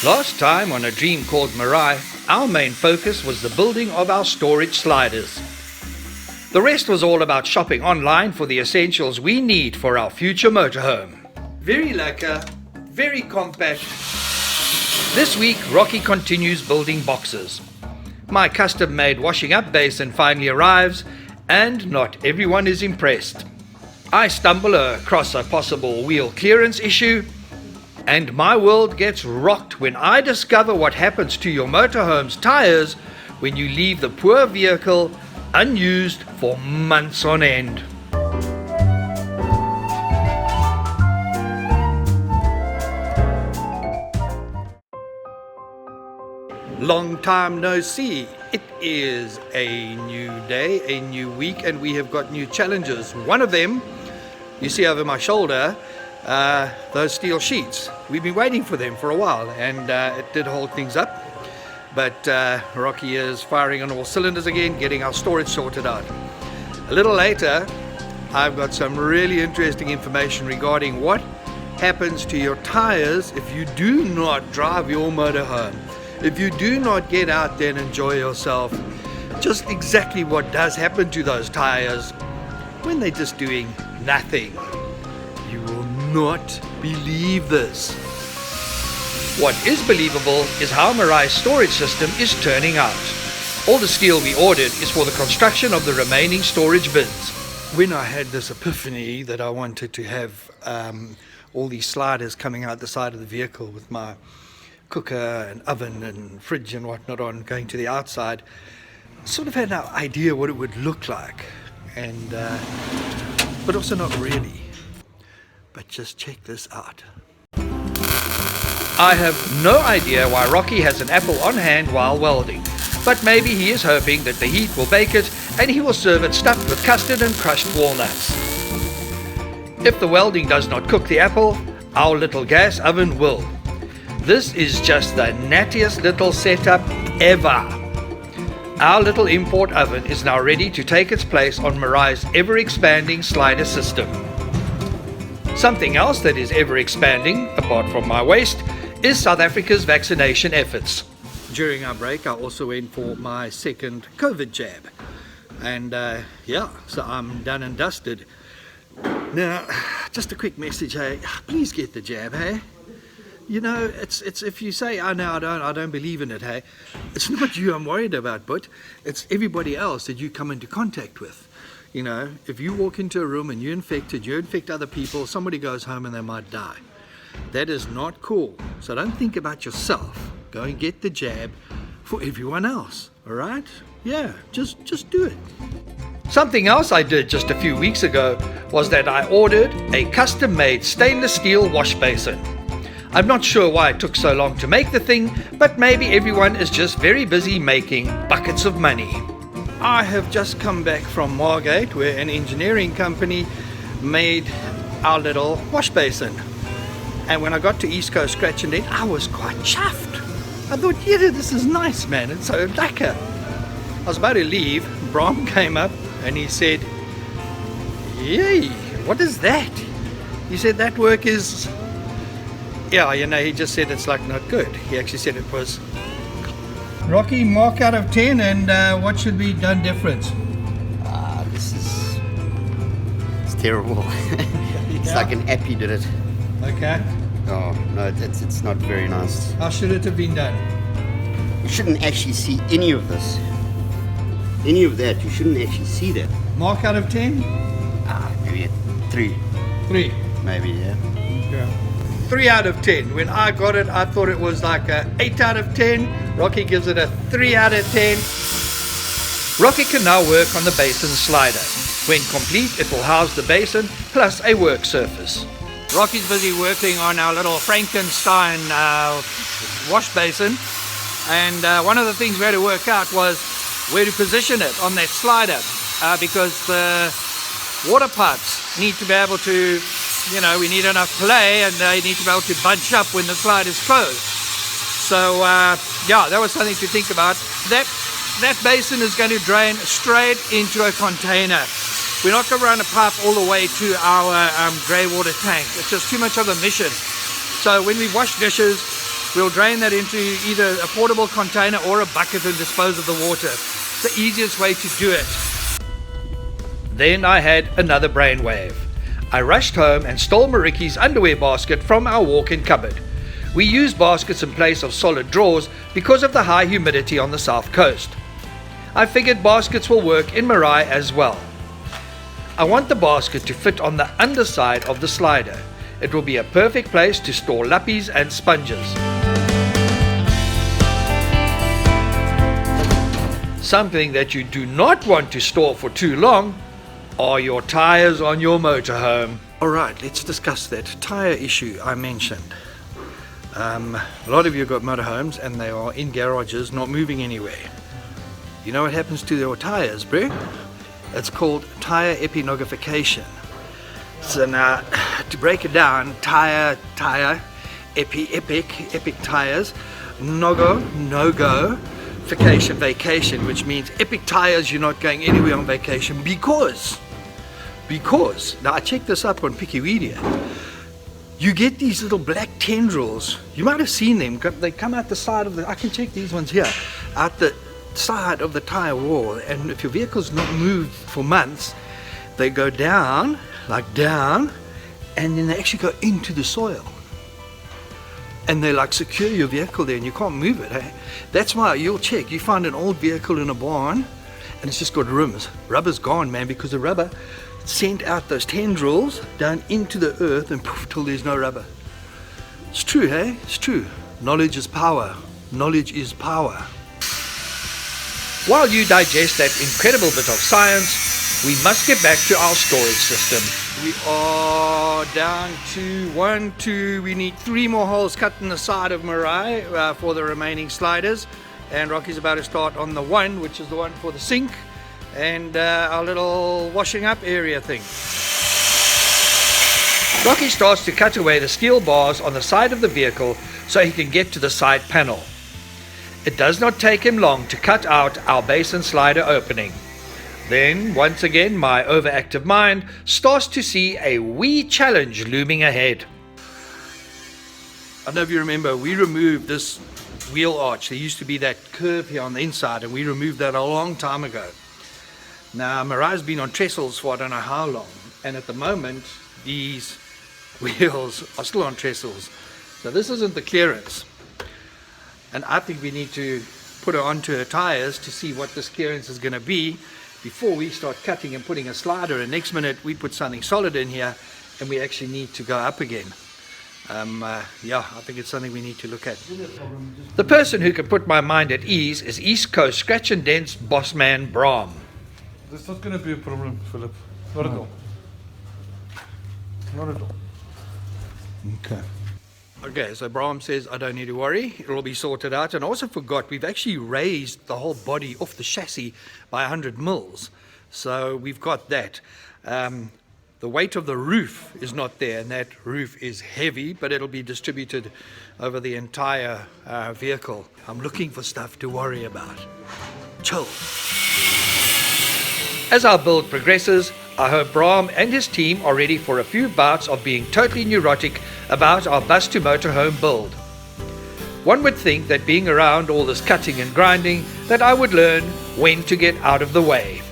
Last time on A Dream Called Meraaai, our main focus was the building of our storage sliders. The rest was all about shopping online for the essentials we need for our future motorhome. Very lekker, very compact. This week, Rocky continues building boxes. My custom-made washing up basin finally arrives, and not everyone is impressed. I stumble across a possible wheel clearance issue, and my world gets rocked when I discover what happens to your motorhome's tires when you leave the poor vehicle unused for months on end. Long time no see. It is a new day, a new week, and we have got new challenges. One of them, you see over my shoulder, those steel sheets. We've been waiting for them for a while, and it did hold things up. But Rocky is firing on all cylinders again, getting our storage sorted out. A little later, I've got some really interesting information regarding what happens to your tires if you do not drive your motorhome. If you do not get out there and enjoy yourself, just exactly what does happen to those tires when they're just doing nothing. You will not believe this. What is believable is how Meraai's storage system is turning out. All the steel we ordered is for the construction of the remaining storage bins. When I had this epiphany that I wanted to have all these sliders coming out the side of the vehicle with my cooker and oven and fridge and whatnot on going to the outside, I sort of had an idea what it would look like, and but also not really. But just check this out. I have no idea why Rocky has an apple on hand while welding, but maybe he is hoping that the heat will bake it and he will serve it stuffed with custard and crushed walnuts. If the welding does not cook the apple, our little gas oven will. This is just the nattiest little setup ever. Our little import oven is now ready to take its place on Meraai's ever-expanding slider system. Something else that is ever-expanding, apart from my waist, is South Africa's vaccination efforts. During our break, I also went for my second COVID jab. And so I'm done and dusted. Now, just a quick message, hey, please get the jab, hey? You know, it's if you say, oh no, I don't believe in it, hey, it's not you I'm worried about, but it's everybody else that you come into contact with. You know, if you walk into a room and you're infected, you infect other people, somebody goes home and they might die. That is not cool. So don't think about yourself. Go and get the jab for everyone else, all right? Yeah, just do it. Something else I did just a few weeks ago was that I ordered a custom-made stainless steel wash basin. I'm not sure why it took so long to make the thing, but maybe everyone is just very busy making buckets of money. I have just come back from Margate, where an engineering company made our little wash basin. And when I got to East Coast Scratch and Dent, I was quite chuffed. I thought, yeah, this is nice, man. It's so lekker. I was about to leave. Bram came up and he said, yay, what is that? He said that work is... Yeah, you know, he just said it's like not good. He actually said it was. Rocky, mark out of 10, and what should be done different? It's terrible. It's like an appy did it. Okay. Oh no, it's not very nice. How should it have been done? You shouldn't actually see any of this. Any of that, you shouldn't actually see that. Mark out of 10? Maybe a 3. 3. Maybe, yeah. Okay. 3 out of 10. When I got it, I thought it was like a 8 out of 10. Rocky gives it a 3 out of 10. Rocky can now work on the basin slider. When complete, it will house the basin plus a work surface. Rocky's busy working on our little Frankenstein wash basin. And one of the things we had to work out was where to position it on that slider. Because the water pipes need to be able to, you know, we need enough play, and they need to be able to bunch up when the slide is closed. So yeah, that was something to think about. That basin is going to drain straight into a container. We're not going to run a pipe all the way to our grey water tank. It's just too much of a mission. So when we wash dishes, We'll drain that into either a portable container or a bucket and dispose of the water. It's the easiest way to do it. Then I had another brainwave. I rushed home and stole Mariki's underwear basket from our walk-in cupboard. We use baskets in place of solid drawers because of the high humidity on the south coast. I figured baskets will work in Meraai as well. I want the basket to fit on the underside of the slider. It will be a perfect place to store lappies and sponges. Something that you do not want to store for too long are your tires on your motorhome. Alright, let's discuss that tire issue I mentioned. A lot of you got motorhomes and they are in garages not moving anywhere. You know what happens to your tires, bro? It's called Tyre Epinogofacation. So now, to break it down, tire, epic tires, no-go, vacation, which means epic tires, you're not going anywhere on vacation because, now I checked this up on Wikipedia, you get these little black tendrils, you might have seen them, they come out the side of I can check these ones here, out the side of the tire wall, and if your vehicle's not moved for months, they go down, and then they actually go into the soil. And they secure your vehicle there and you can't move it. Eh? That's why you'll check. You find an old vehicle in a barn and it's just got rims. Rubber's gone, man, because the rubber sent out those tendrils down into the earth and poof, till there's no rubber. It's true, hey? It's true. Knowledge is power. Knowledge is power. While you digest that incredible bit of science, we must get back to our storage system. We are down to 1, 2, we need 3 more holes cut in the side of Meraai for the remaining sliders. And Rocky's about to start on the 1, which is the one for the sink and our little washing up area thing. Rocky starts to cut away the steel bars on the side of the vehicle so he can get to the side panel. It does not take him long to cut out our basin slider opening. Then, once again, my overactive mind starts to see a wee challenge looming ahead. I don't know if you remember, we removed this wheel arch. There used to be that curve here on the inside, and we removed that a long time ago. Now, Meraai's been on trestles for I don't know how long, and at the moment, these wheels are still on trestles. So this isn't the clearance. And I think we need to put it onto her tires to see what this clearance is going to be before we start cutting and putting a slider, and next minute we put something solid in here and we actually need to go up again. Yeah, I think it's something we need to look at. The person who can put my mind at ease is East Coast scratch and dents boss man Brahm. That's not going to be a problem, Philip. Not at all. Not at all. Okay. Okay, so Brahm says I don't need to worry, it'll be sorted out. And I also forgot, we've actually raised the whole body off the chassis by 100 mils. So we've got that. The weight of the roof is not there, and that roof is heavy, but it'll be distributed over the entire vehicle. I'm looking for stuff to worry about. Chill. As our build progresses, I hope Brahm and his team are ready for a few bouts of being totally neurotic about our bus to motorhome build. One would think that being around all this cutting and grinding, that I would learn when to get out of the way.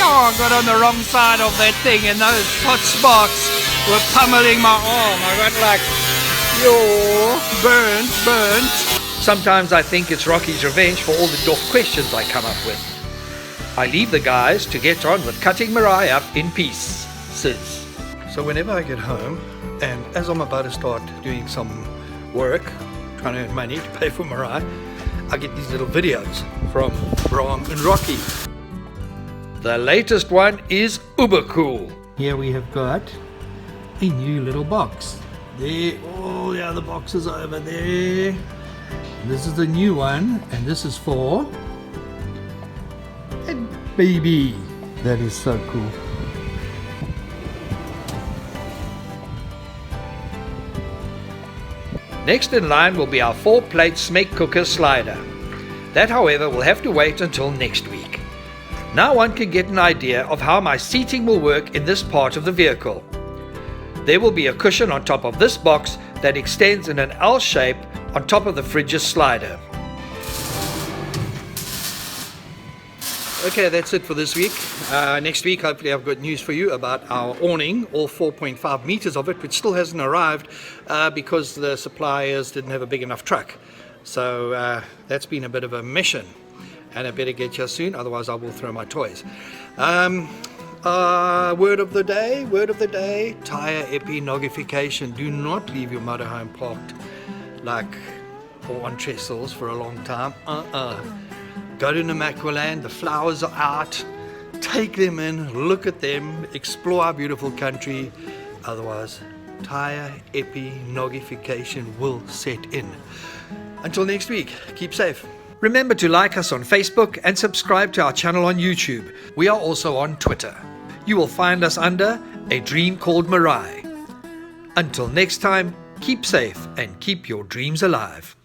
Oh, I got on the wrong side of that thing and those hot sparks were pummeling my arm. I got burnt. Sometimes I think it's Rocky's revenge for all the doff questions I come up with. I leave the guys to get on with cutting Meraai up in pieces. So whenever I get home, and as I'm about to start doing some work, trying to earn money to pay for Meraai, I get these little videos from Brahm and Rocky. The latest one is uber cool. Here we have got a new little box. There, all the other boxes are over there. This is the new one, and this is for a baby. That is so cool. Next in line will be our 4-plate snake cooker slider. That, however, will have to wait until next week. Now one can get an idea of how my seating will work in this part of the vehicle. There will be a cushion on top of this box that extends in an L shape on top of the fridge's slider. Okay, that's it for this week. Next week, hopefully I've got news for you about our awning, all 4.5 meters of it, which still hasn't arrived because the suppliers didn't have a big enough truck. So that's been a bit of a mission, and I better get here soon, otherwise I will throw my toys. Word of the day, Tyre Epinogofacation. Do not leave your motorhome parked or on trestles for a long time. Go to Namaqualand, the flowers are out, take them in, look at them, explore our beautiful country. Otherwise, Tyre Epinogofacation will set in. Until next week, keep safe. Remember to like us on Facebook and subscribe to our channel on YouTube. We are also on Twitter. You will find us under A Dream Called Meraai. Until next time, keep safe and keep your dreams alive.